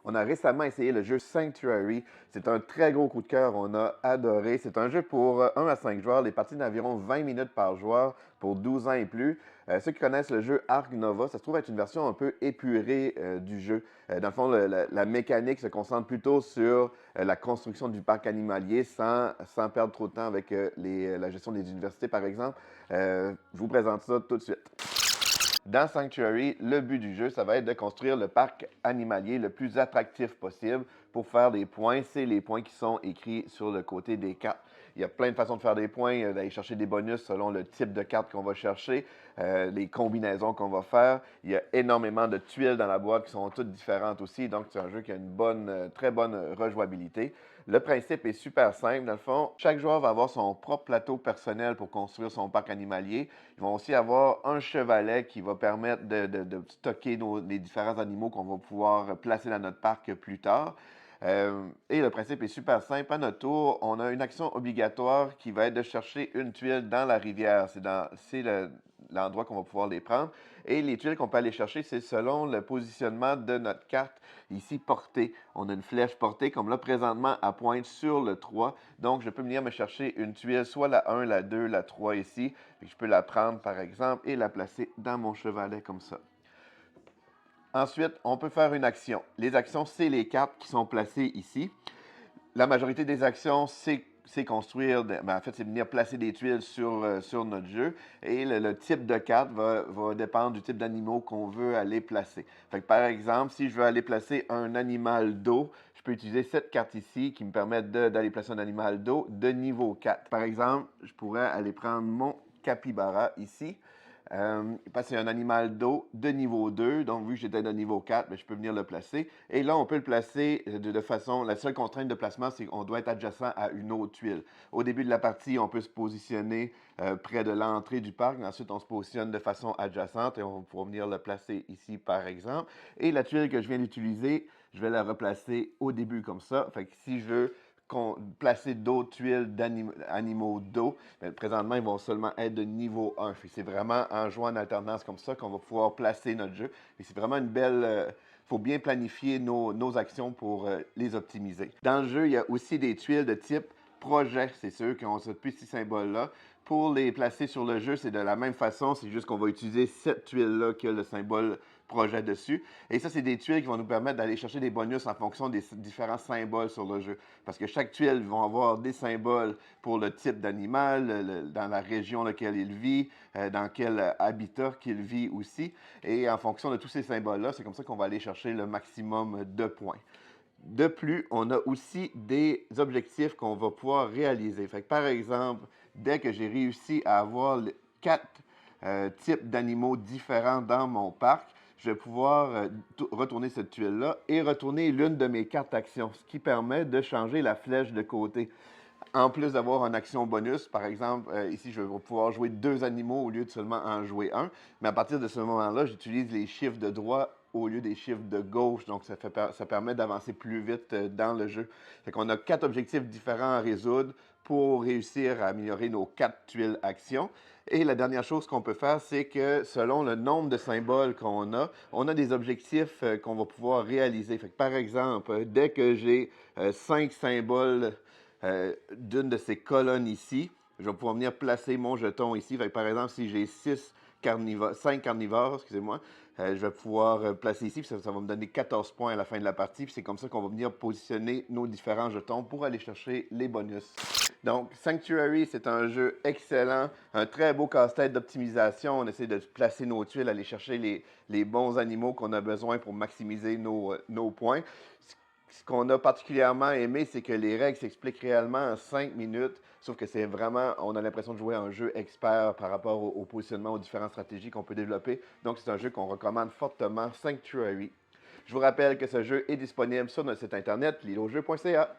On a récemment essayé le jeu Sanctuary. C'est un très gros coup de cœur. On a adoré. C'est un jeu pour 1 à 5 joueurs. Les parties d'environ 20 minutes par joueur pour 12 ans et plus. Ceux qui connaissent le jeu Ark Nova, ça se trouve être une version un peu épurée du jeu. Dans le fond, la mécanique se concentre plutôt sur la construction du parc animalier sans perdre trop de temps avec la gestion des universités, par exemple. Je vous présente ça tout de suite. Dans Sanctuary, le but du jeu, ça va être de construire le parc animalier le plus attractif possible pour faire des points. C'est les points qui sont écrits sur le côté des cartes. Il y a plein de façons de faire des points, d'aller chercher des bonus selon le type de carte qu'on va chercher, les combinaisons qu'on va faire. Il y a énormément de tuiles dans la boîte qui sont toutes différentes aussi, donc c'est un jeu qui a une très bonne rejouabilité. Le principe est super simple. Dans le fond, chaque joueur va avoir son propre plateau personnel pour construire son parc animalier. Ils vont aussi avoir un chevalet qui va permettre de stocker les différents animaux qu'on va pouvoir placer dans notre parc plus tard. Et le principe est super simple. À notre tour, on a une action obligatoire qui va être de chercher une tuile dans la rivière. C'est l'endroit qu'on va pouvoir les prendre. Et les tuiles qu'on peut aller chercher, c'est selon le positionnement de notre carte. Ici, portée. On a une flèche portée, comme là, présentement, à pointe sur le 3. Donc, je peux venir me chercher une tuile, soit la 1, la 2, la 3 ici. Je peux la prendre, par exemple, et la placer dans mon chevalet comme ça. Ensuite, on peut faire une action. Les actions, c'est les cartes qui sont placées ici. La majorité des actions, c'est construire, en fait, c'est venir placer des tuiles sur notre jeu. Et le type de carte va dépendre du type d'animaux qu'on veut aller placer. Fait que, par exemple, si je veux aller placer un animal d'eau, je peux utiliser cette carte ici qui me permet d'aller placer un animal d'eau de niveau 4. Par exemple, je pourrais aller prendre mon capybara ici. Parce que c'est un animal d'eau de niveau 2, donc vu que j'étais de niveau 4, bien, je peux venir le placer. Et là, on peut le placer de façon... La seule contrainte de placement, c'est qu'on doit être adjacent à une autre tuile. Au début de la partie, on peut se positionner près de l'entrée du parc. Ensuite, on se positionne de façon adjacente et on va pouvoir venir le placer ici, par exemple. Et la tuile que je viens d'utiliser, je vais la replacer au début comme ça. Fait que si je veux placer d'autres tuiles d'animaux d'eau. Mais présentement, ils vont seulement être de niveau 1. C'est vraiment en jouant en alternance comme ça qu'on va pouvoir placer notre jeu. Et c'est vraiment une belle... Il faut bien planifier nos actions pour les optimiser. Dans le jeu, il y a aussi des tuiles de type projet. C'est ceux qui ont ce petit symbole-là. Pour les placer sur le jeu, c'est de la même façon. C'est juste qu'on va utiliser cette tuile-là qui a le symbole projet dessus. Et ça, c'est des tuiles qui vont nous permettre d'aller chercher des bonus en fonction des différents symboles sur le jeu. Parce que chaque tuile va avoir des symboles pour le type d'animal, dans la région dans laquelle il vit, dans quel habitat qu'il vit aussi. Et en fonction de tous ces symboles-là, c'est comme ça qu'on va aller chercher le maximum de points. De plus, on a aussi des objectifs qu'on va pouvoir réaliser. Fait que, par exemple, dès que j'ai réussi à avoir 4 types d'animaux différents dans mon parc, je vais pouvoir retourner cette tuile-là et retourner l'une de mes cartes actions, ce qui permet de changer la flèche de côté. En plus d'avoir une action bonus, par exemple, ici, je vais pouvoir jouer 2 animaux au lieu de seulement en jouer un. Mais à partir de ce moment-là, j'utilise les chiffres de droite au lieu des chiffres de gauche. Donc, ça permet d'avancer plus vite dans le jeu. Fait qu'on a 4 objectifs différents à résoudre pour réussir à améliorer nos 4 tuiles actions. Et la dernière chose qu'on peut faire, c'est que selon le nombre de symboles qu'on a, on a des objectifs qu'on va pouvoir réaliser. Fait que, par exemple, dès que j'ai 5 symboles d'une de ces colonnes ici, je vais pouvoir venir placer mon jeton ici. Fait que, par exemple, si j'ai 5 carnivores, excusez-moi, je vais pouvoir placer ici, puis ça va me donner 14 points à la fin de la partie. Puis c'est comme ça qu'on va venir positionner nos différents jetons pour aller chercher les bonus. Donc, Sanctuary, c'est un jeu excellent, un très beau casse-tête d'optimisation. On essaie de placer nos tuiles, aller chercher les bons animaux qu'on a besoin pour maximiser nos points. Ce qu'on a particulièrement aimé, c'est que les règles s'expliquent réellement en 5 minutes, sauf que c'est vraiment, on a l'impression de jouer à un jeu expert par rapport au positionnement, aux différentes stratégies qu'on peut développer. Donc, c'est un jeu qu'on recommande fortement, Sanctuary. Je vous rappelle que ce jeu est disponible sur notre site internet, lilojeu.ca.